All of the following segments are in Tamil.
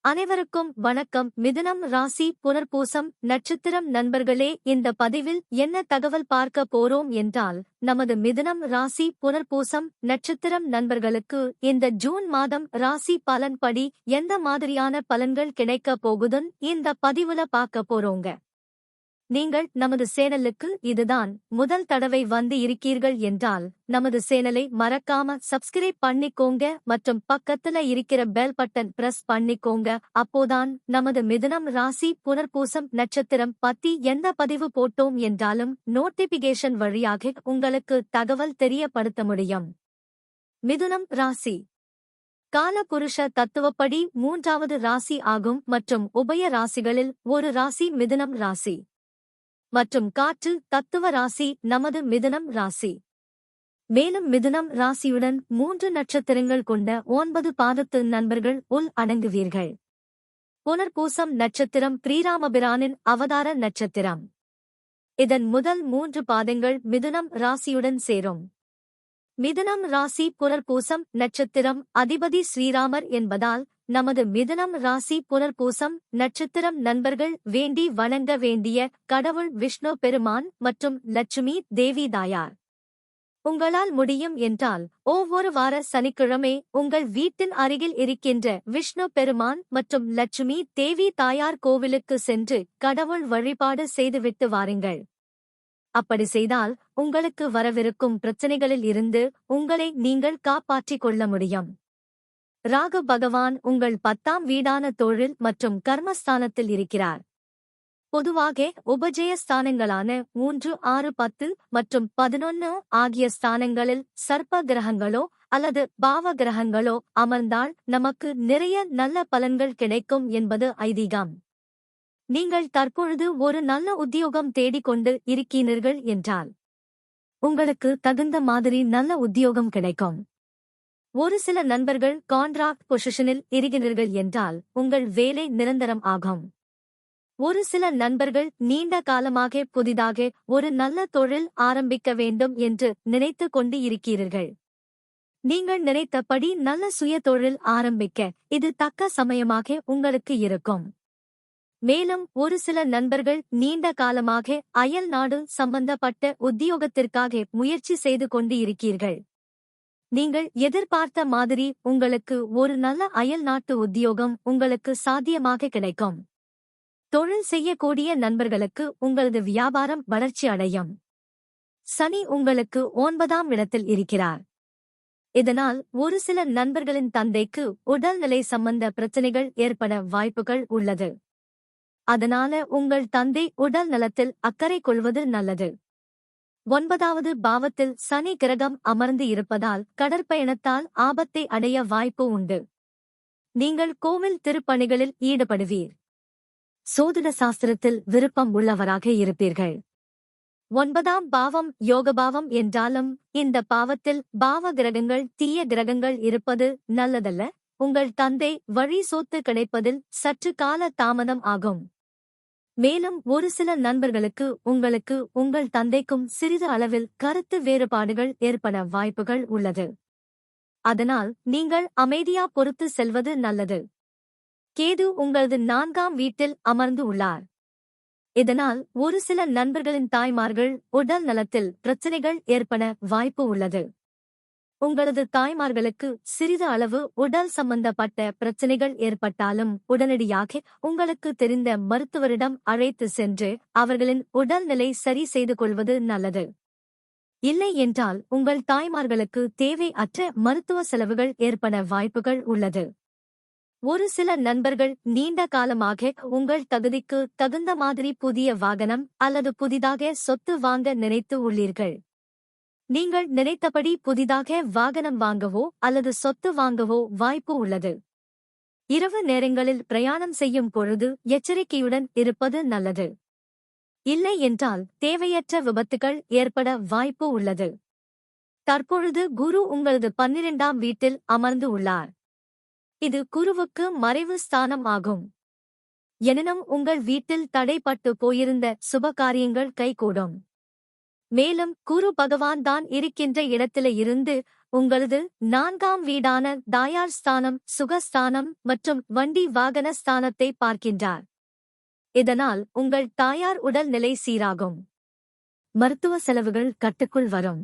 அனைவருக்கும் வணக்கம். மிதுனம் ராசி புனர்பூசம் நட்சத்திரம் நண்பர்களே, இந்த பதிவில் என்ன தகவல் பார்க்க போறோம் என்றால், நமது மிதுனம் ராசி புனர்பூசம் நட்சத்திரம் நண்பர்களுக்கு இந்த ஜூன் மாதம் ராசி பலன் படி எந்த மாதிரியான பலன்கள் கிடைக்க போகுதுன்னு இந்த பதிவுல பார்க்க போறோங்க. நீங்கள் நமது சேனலுக்கு இதுதான் முதல் தடவை வந்து இருக்கீர்கள் என்றால் நமது சேனலை மறக்காம சப்ஸ்கிரைப் பண்ணிக்கோங்க மற்றும் பக்கத்துல இருக்கிற பெல் பட்டன் பிரஸ் பண்ணிக்கோங்க. அப்போதான் நமது மிதுனம் ராசி புனர்பூசம் நட்சத்திரம் பத்தி எந்த பதிவு போட்டோம் என்றாலும் நோட்டிபிகேஷன் வழியாக உங்களுக்கு தகவல் தெரியப்படுத்த முடியும். மிதுனம் ராசி காலபுருஷ தத்துவப்படி மூன்றாவது ராசி ஆகும் மற்றும் உபய ராசிகளில் ஒரு ராசி மிதுனம் ராசி மற்றும் காற்று தத்துவ ராசி நமது மிதுனம் ராசி. மேலும் மிதுனம் ராசியுடன் 3 நட்சத்திரங்கள் கொண்ட 9 பாதத்து நண்பர்கள் உள் அடங்குவீர்கள். புனர்பூசம் நட்சத்திரம் ஸ்ரீராமபிரானின் அவதார நட்சத்திரம். இதன் முதல் 3 பாதங்கள் மிதுனம் ராசியுடன் சேரும். மிதுனம் ராசி புனர்பூசம் நட்சத்திரம் அதிபதி ஸ்ரீராமர் என்பதால் நமது மிதுனம் ராசி புனர்பூசம் நட்சத்திரம் நண்பர்கள் வேண்டி வணங்க வேண்டிய கடவுள் விஷ்ணு பெருமான் மற்றும் லட்சுமி தேவி தாயார். உங்களால் முடியும் என்றால் ஒவ்வொரு வார சனிக்கிழமை உங்கள் வீட்டின் அருகில் இருக்கின்ற விஷ்ணு பெருமான் மற்றும் லட்சுமி தேவி தாயார் கோவிலுக்கு சென்று கடவுள் வழிபாடு செய்துவிட்டு வாருங்கள். அப்படி செய்தால் உங்களுக்கு வரவிருக்கும் பிரச்சனைகளில் இருந்து உங்களை நீங்கள் காப்பாற்றிக் கொள்ள முடியும். ராகு பகவான் உங்கள் 10ஆம் வீடான தொழில் மற்றும் கர்மஸ்தானத்தில் இருக்கிறார். பொதுவாக உபஜய ஸ்தானங்களான 3, 6, 10 மற்றும் 11 ஆகிய ஸ்தானங்களில் சர்ப்ப கிரகங்களோ அல்லது பாவ கிரகங்களோ அமர்ந்தால் நமக்கு நிறைய நல்ல பலன்கள் கிடைக்கும் என்பது ஐதீகம். நீங்கள் தற்பொழுது ஒரு நல்ல உத்தியோகம் தேடிக்கொண்டு இருக்கிறீர்கள் என்றால் உங்களுக்கு தகுந்த மாதிரி நல்ல உத்தியோகம் கிடைக்கும். ஒரு சில நண்பர்கள் கான்ட்ராக்ட் பொசிஷனில் இருக்கிறீர்கள் என்றால் உங்கள் வேலை நிரந்தரம் ஆகும். ஒரு சில நண்பர்கள் நீண்ட காலமாக புதிதாக ஒரு நல்ல தொழில் ஆரம்பிக்க வேண்டும் என்று நினைத்து கொண்டு இருக்கிறீர்கள். நீங்கள் நினைத்தபடி நல்ல சுய தொழில் ஆரம்பிக்க இது தக்க சமயமாக உங்களுக்கு இருக்கும். மேலும் ஒரு சில நண்பர்கள் நீண்ட காலமாக அயல் நாடு சம்பந்தப்பட்ட உத்தியோகத்திற்காக முயற்சி செய்து கொண்டு இருக்கிறீர்கள். நீங்கள் எதிர்பார்த்த மாதிரி உங்களுக்கு ஒரு நல்ல அயல் நாட்டு உத்தியோகம் உங்களுக்கு சாத்தியமாக கிடைக்கும். தொழில் செய்யக்கூடிய நண்பர்களுக்கு உங்களது வியாபாரம் வளர்ச்சி அடையும். சனி உங்களுக்கு 9ஆம் இடத்தில் இருக்கிறார். இதனால் ஒரு சில நண்பர்களின் தந்தைக்கு உடல்நிலை சம்பந்த பிரச்சனைகள் ஏற்பட வாய்ப்புகள் உள்ளது. அதனால உங்கள் தந்தை உடல் நலத்தில் அக்கறை கொள்வது நல்லது. 9வது பாவத்தில் சனி கிரகம் அமர்ந்து இருப்பதால் கடற்பயணத்தால் ஆபத்தை அடைய வாய்ப்பு உண்டு. நீங்கள் கோவில் திருப்பணிகளில் ஈடுபடுவீர். சோதிட சாஸ்திரத்தில் விருப்பம் உள்ளவராக இருப்பீர்கள். 9ஆம் பாவம் யோகபாவம் என்றாலும் இந்த பாவத்தில் பாவ கிரகங்கள் தீய கிரகங்கள் இருப்பது நல்லதல்ல. உங்கள் தந்தை வழி சொத்து கிடைப்பதில் சற்று கால தாமதம் ஆகும். மேலும் ஒரு சில நண்பர்களுக்கு உங்களுக்கு உங்கள் தந்தைக்கும் சிறிது அளவில் கருத்து வேறுபாடுகள் ஏற்பட வாய்ப்புகள் உள்ளது. அதனால் நீங்கள் அமைதியா பொறுத்து செல்வது நல்லது. கேது உங்களது 4ஆம் வீட்டில் அமர்ந்து உள்ளார். இதனால் ஒரு சில நண்பர்களின் தாய்மார்கள் உடல் நலத்தில் பிரச்சனைகள் ஏற்பட வாய்ப்பு உள்ளது. உங்களது தாய்மார்களுக்கு சிறிது அளவு உடல் சம்பந்தப்பட்ட பிரச்சனைகள் ஏற்பட்டாலும் உடனடியாக உங்களுக்கு தெரிந்த மருத்துவரிடம் அழைத்து சென்று அவர்களின் உடல்நிலை சரி செய்து கொள்வது நல்லது. இல்லை என்றால் உங்கள் தாய்மார்களுக்கு தேவையற்ற மருத்துவ செலவுகள் ஏற்பட வாய்ப்புகள் உள்ளது. ஒரு சில நண்பர்கள் நீண்ட காலமாக உங்கள் தகுதிக்கு தகுந்த மாதிரி புதிய வாகனம் அல்லது புதிதாக சொத்து வாங்க நினைத்து உள்ளீர்கள். நீங்கள் நினைத்தபடி புதிதாக வாகனம் வாங்கவோ அல்லது சொத்து வாங்கவோ வாய்ப்பு உள்ளது. இரவு நேரங்களில் பிரயாணம் செய்யும் பொழுது எச்சரிக்கையுடன் இருப்பது நல்லது. இல்லை என்றால் தேவையற்ற விபத்துகள் ஏற்பட வாய்ப்பு உள்ளது. தற்பொழுது குரு உங்களது 12ஆம் வீட்டில் அமர்ந்து உள்ளார். இது குருவுக்கு மறைவு ஸ்தானம் ஆகும். எனினும் உங்கள் வீட்டில் தடைப்பட்டு போயிருந்த சுபகாரியங்கள் கைகூடும். மேலும் குரு பகவான் தான் இருக்கின்ற இடத்தில இருந்து உங்களது 4ஆம் வீடான தாயார் ஸ்தானம், சுகஸ்தானம் மற்றும் வண்டி வாகன ஸ்தானத்தை பார்க்கின்றார். இதனால் உங்கள் தாயார் உடல் நிலை சீராகும். மருத்துவ செலவுகள் கட்டுக்குள் வரும்.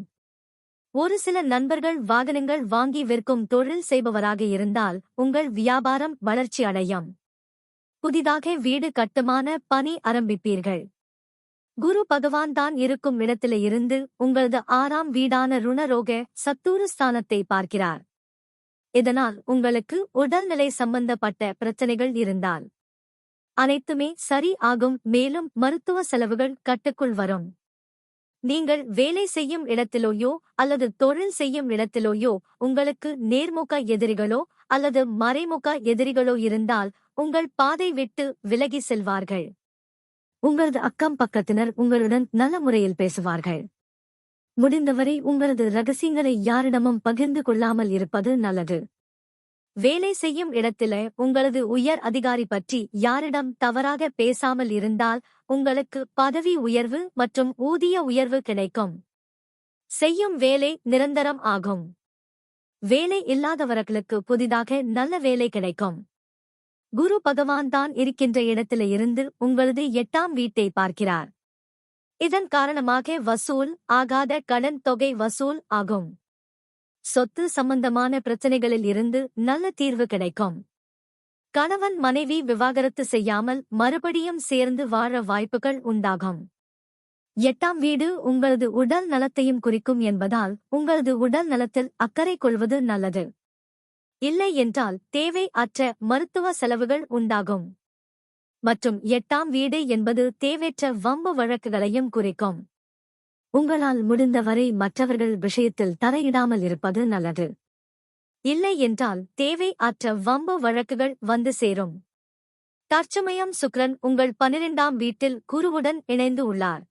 ஒரு சில நண்பர்கள் வாகனங்கள் வாங்கி விற்கும் தொழில் செய்பவராக இருந்தால் உங்கள் வியாபாரம் வளர்ச்சி அடையும். புதிதாக வீடு கட்டுமான பணி ஆரம்பிப்பீர்கள். குரு பகவான் தான் இருக்கும் இடத்தில இருந்து உங்களது 6ஆம் வீடான ருணரோக சத்தூரு ஸ்தானத்தை பார்க்கிறார். இதனால் உங்களுக்கு உடல்நிலை சம்பந்தப்பட்ட பிரச்சனைகள் இருந்தால் அனைத்துமே சரி ஆகும். மேலும் மருத்துவ செலவுகள் கட்டுக்குள் வரும். நீங்கள் வேலை செய்யும் இடத்திலோயோ அல்லது தொழில் செய்யும் இடத்திலோயோ உங்களுக்கு நேர்முக எதிரிகளோ அல்லது மறைமுக எதிரிகளோ இருந்தால் உங்கள் பாதை விட்டு விலகி செல்வார்கள். உங்களது அக்கம் பக்கத்தினர் உங்களுடன் நல்ல முறையில் பேசுவார்கள். முடிந்தவரை உங்களது ரகசியங்களை யாரிடமும் பகிர்ந்து கொள்ளாமல் இருப்பது நல்லது. வேலை செய்யும் இடத்தில உங்களது உயர் அதிகாரி பற்றி யாரிடம் தவறாக பேசாமல் இருந்தால் உங்களுக்கு பதவி உயர்வு மற்றும் ஊதிய உயர்வு கிடைக்கும். செய்யும் வேலை நிரந்தரம் ஆகும். வேலை இல்லாதவர்களுக்கு புதிதாக நல்ல வேலை கிடைக்கும். குரு பகவான் தான் இருக்கின்ற இடத்தில இருந்து உங்களது 8ஆம் வீட்டை பார்க்கிறார். இதன் காரணமாக வசூல் ஆகாத கடன் தொகை வசூல் ஆகும். சொத்து சம்பந்தமான பிரச்சனைகளில் இருந்து நல்ல தீர்வு கிடைக்கும். கணவன் மனைவி விவாகரத்து செய்யாமல் மறுபடியும் சேர்ந்து வாழ வாய்ப்புகள் உண்டாகும். 8ஆம் வீடு உங்களது உடல் நலத்தையும் குறிக்கும் என்பதால் உங்களது உடல் நலத்தில் அக்கறை கொள்வது நல்லது. இல்லை என்றால் தேவை அற்ற மருத்துவ செலவுகள் உண்டாகும். மற்றும் 8ஆம் வீடு என்பது தேவையற்ற வம்பு வழக்குகளையும் குறிக்கும். உங்களால் முடிந்தவரை மற்றவர்கள் விஷயத்தில் தலையிடாமல் இருப்பது நல்லது. இல்லை என்றால் தேவை அற்ற வம்பு வழக்குகள் வந்து சேரும். தற்சமயம் சுக்கிரன் உங்கள் 12ஆம் வீட்டில் குருவுடன் இணைந்து உள்ளார்.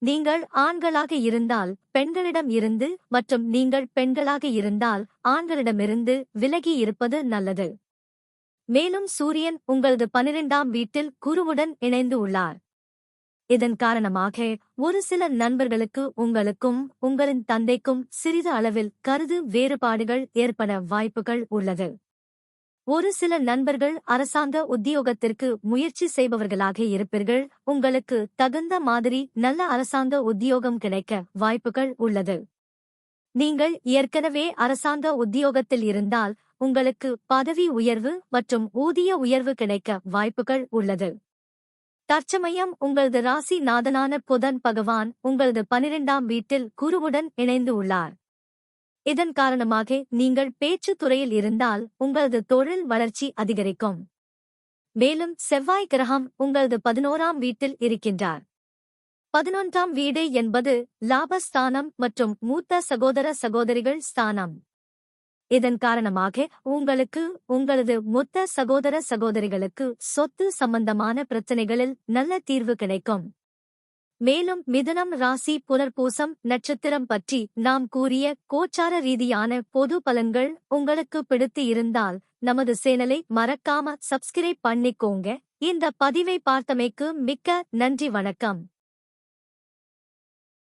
நீங்கள் ஆண்களாக இருந்தால் பெண்களிடம் இருந்து மற்றும் நீங்கள் பெண்களாக இருந்தால் ஆண்களிடமிருந்து விலகி இருப்பது நல்லது. மேலும் சூரியன் உங்களது 12ஆம் வீட்டில் குருவுடன் இணைந்து உள்ளார். இதன் காரணமாக ஒரு சில நண்பர்களுக்கு உங்களுக்கும் உங்களின் தந்தைக்கும் சிறிது அளவில் கருத்து வேறுபாடுகள் ஏற்பட வாய்ப்புகள் உள்ளது. ஒரு சில நண்பர்கள் அரசாங்க உத்தியோகத்திற்கு முயற்சி செய்பவர்களாக இருப்பீர்கள். உங்களுக்கு தகுந்த மாதிரி நல்ல அரசாங்க உத்தியோகம் கிடைக்க வாய்ப்புகள் உள்ளது. நீங்கள் ஏற்கனவே அரசாங்க உத்தியோகத்தில் இருந்தால் உங்களுக்கு பதவி உயர்வு மற்றும் ஊதிய உயர்வு கிடைக்க வாய்ப்புகள் உள்ளது. தற்சமயம் உங்களது ராசி நாதனான புதன் பகவான் உங்களது 12ஆம் வீட்டில் குருவுடன் இணைந்து உள்ளார். இதன் காரணமாக நீங்கள் பேச்சுத் துறையில் இருந்தால் உங்களது தொழில் வளர்ச்சி அதிகரிக்கும். மேலும் செவ்வாய் கிரகம் உங்களது 11ஆம் வீட்டில் இருக்கின்றார். 11ஆம் வீடு என்பது லாபஸ்தானம் மற்றும் மூத்த சகோதர சகோதரிகள் ஸ்தானம். இதன் காரணமாக உங்களுக்கு உங்களது மூத்த சகோதர சகோதரிகளுக்கு சொத்து சம்பந்தமான பிரச்சனைகளில் நல்ல தீர்வு கிடைக்கும். மேலும் மிதுனம் ராசி புனர்பூசம் நட்சத்திரம் பற்றி நாம் கூறிய கோச்சார ரீதியான பொது பலன்கள் உங்களுக்கு பிடித்து இருந்தால் நமது சேனலை மறக்காம சப்ஸ்கிரைப் பண்ணிக்கோங்க. இந்த பதிவை பார்த்தமைக்கு மிக்க நன்றி. வணக்கம்.